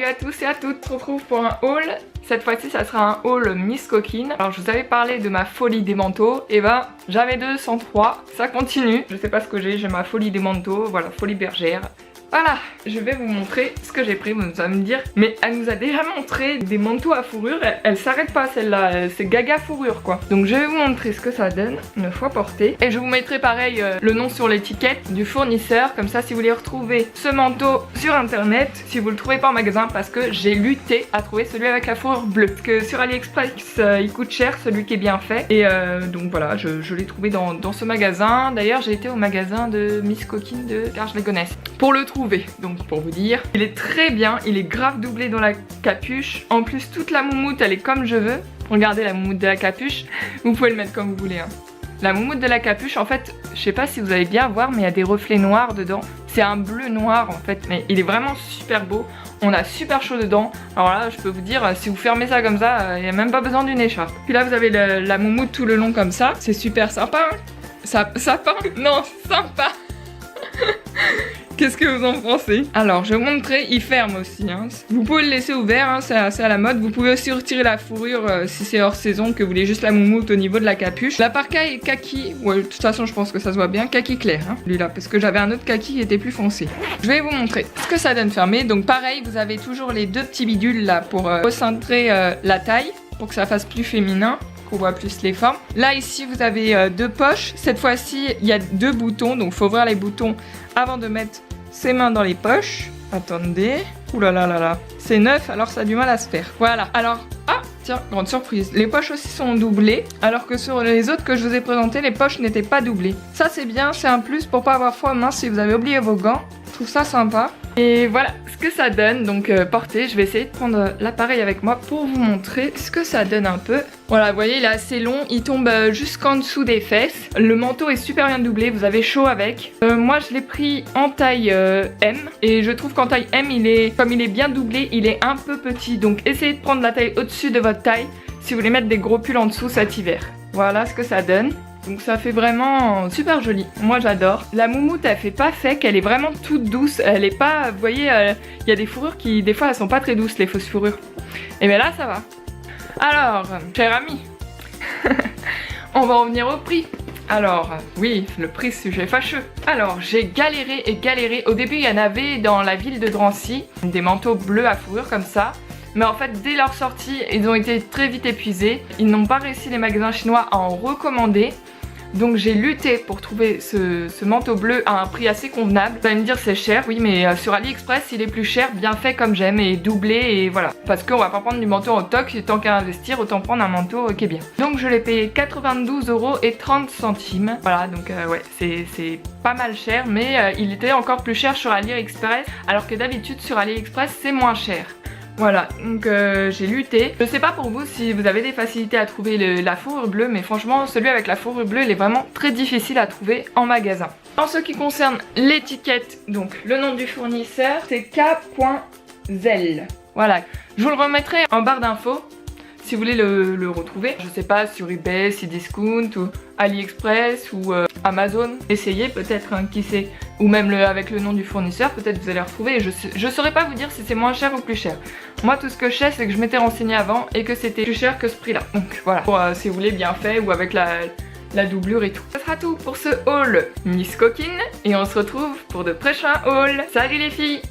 à tous et à toutes, on se retrouve pour un haul. Cette fois-ci ça sera un haul Miss Coquine. Alors je vous avais parlé de ma folie des manteaux, et ben j'avais 203, ça continue. Je sais pas ce que j'ai ma folie des manteaux, voilà, folie bergère. Voilà, je vais vous montrer ce que j'ai pris. Vous allez me dire, mais elle nous a déjà montré des manteaux à fourrure, elle s'arrête pas celle-là, c'est gaga fourrure quoi. Donc je vais vous montrer ce que ça donne une fois porté. Et je vous mettrai pareil le nom sur l'étiquette du fournisseur, comme ça si vous voulez retrouver ce manteau sur internet, si vous le trouvez pas en magasin, parce que j'ai lutté à trouver celui avec la fourrure bleue. Parce que sur AliExpress il coûte cher celui qui est bien fait. Et donc voilà, je l'ai trouvé dans ce magasin. D'ailleurs j'ai été au magasin de Miss Coquine de Garges-les-Gonesse pour le trouver. Donc pour vous dire, il est très bien, il est grave doublé dans la capuche. En plus toute la moumoute elle est comme je veux. Regardez la moumoute de la capuche, vous pouvez le mettre comme vous voulez hein. La moumoute de la capuche en fait, je sais pas si vous allez bien voir mais il y a des reflets noirs dedans. C'est un bleu noir en fait, mais il est vraiment super beau. On a super chaud dedans. Alors là je peux vous dire, si vous fermez ça comme ça, il n'y a même pas besoin d'une écharpe. Puis là vous avez la moumoute tout le long comme ça. C'est super sympa hein. Sapin. Non, sympa. Qu'est-ce que vous en pensez? Alors je vais vous montrer, il ferme aussi hein. Vous pouvez le laisser ouvert, hein, c'est assez à la mode. Vous pouvez aussi retirer la fourrure si c'est hors saison, que vous voulez juste la moumoute au niveau de la capuche. La parka est kaki, ouais de toute façon je pense que ça se voit bien, kaki clair hein, lui là, parce que j'avais un autre kaki qui était plus foncé. Je vais vous montrer ce que ça donne fermé. Donc pareil, vous avez toujours les deux petits bidules là pour recentrer la taille, pour que ça fasse plus féminin, qu'on voit plus les formes. Là ici vous avez deux poches. Cette fois-ci il y a deux boutons, donc il faut ouvrir les boutons avant de mettre ses mains dans les poches. Attendez. Ouh là là là là. C'est neuf alors ça a du mal à se faire. Voilà. Alors, ah tiens, grande surprise. Les poches aussi sont doublées, alors que sur les autres que je vous ai présentés, les poches n'étaient pas doublées. Ça c'est bien, c'est un plus pour pas avoir froid aux mains si vous avez oublié vos gants. Je trouve ça sympa. Et voilà ce que ça donne, donc porté. Je vais essayer de prendre l'appareil avec moi pour vous montrer ce que ça donne un peu. Voilà, vous voyez, il est assez long, il tombe jusqu'en dessous des fesses. Le manteau est super bien doublé, vous avez chaud avec. Moi je l'ai pris en taille M, et je trouve qu'en taille M, comme il est bien doublé, il est un peu petit. Donc essayez de prendre la taille au-dessus de votre taille si vous voulez mettre des gros pulls en dessous cet hiver. Voilà ce que ça donne. Donc ça fait vraiment super joli, moi j'adore. La moumoute elle fait pas sec, elle est vraiment toute douce. Elle est pas, vous voyez, il y a des fourrures qui des fois elles sont pas très douces, les fausses fourrures. Et bien là ça va. Alors, cher ami, on va revenir au prix. Alors, oui, le prix sujet fâcheux. Alors, j'ai galéré et galéré. Au début, il y en avait dans la ville de Drancy, des manteaux bleus à fourrure comme ça. Mais en fait, dès leur sortie, ils ont été très vite épuisés. Ils n'ont pas réussi, les magasins chinois, à en recommander. Donc j'ai lutté pour trouver ce manteau bleu à un prix assez convenable. Vous allez me dire c'est cher, oui mais sur AliExpress il est plus cher, bien fait comme j'aime et doublé et voilà. Parce qu'on va pas prendre du manteau en toc, et tant qu'à investir autant prendre un manteau qui est bien. Donc je l'ai payé 92,30 €. Voilà donc ouais c'est pas mal cher, mais il était encore plus cher sur AliExpress, alors que d'habitude sur AliExpress c'est moins cher. Voilà, donc j'ai lutté. Je sais pas pour vous si vous avez des facilités à trouver la fourrure bleue, mais franchement celui avec la fourrure bleue il est vraiment très difficile à trouver en magasin. En ce qui concerne l'étiquette, donc le nom du fournisseur c'est K.Zell. Voilà, je vous le remettrai en barre d'infos si vous voulez le retrouver. Je sais pas, sur eBay, Cdiscount ou AliExpress ou Amazon. Essayez peut-être, hein, qui sait. Ou même avec le nom du fournisseur, peut-être vous allez retrouver. Je saurais pas vous dire si c'est moins cher ou plus cher. Moi tout ce que je sais c'est que je m'étais renseignée avant et que c'était plus cher que ce prix là. Donc voilà, pour, si vous voulez bien fait ou avec la doublure et tout. Ça sera tout pour ce haul Miss Coquine et on se retrouve pour de prochains hauls. Salut les filles!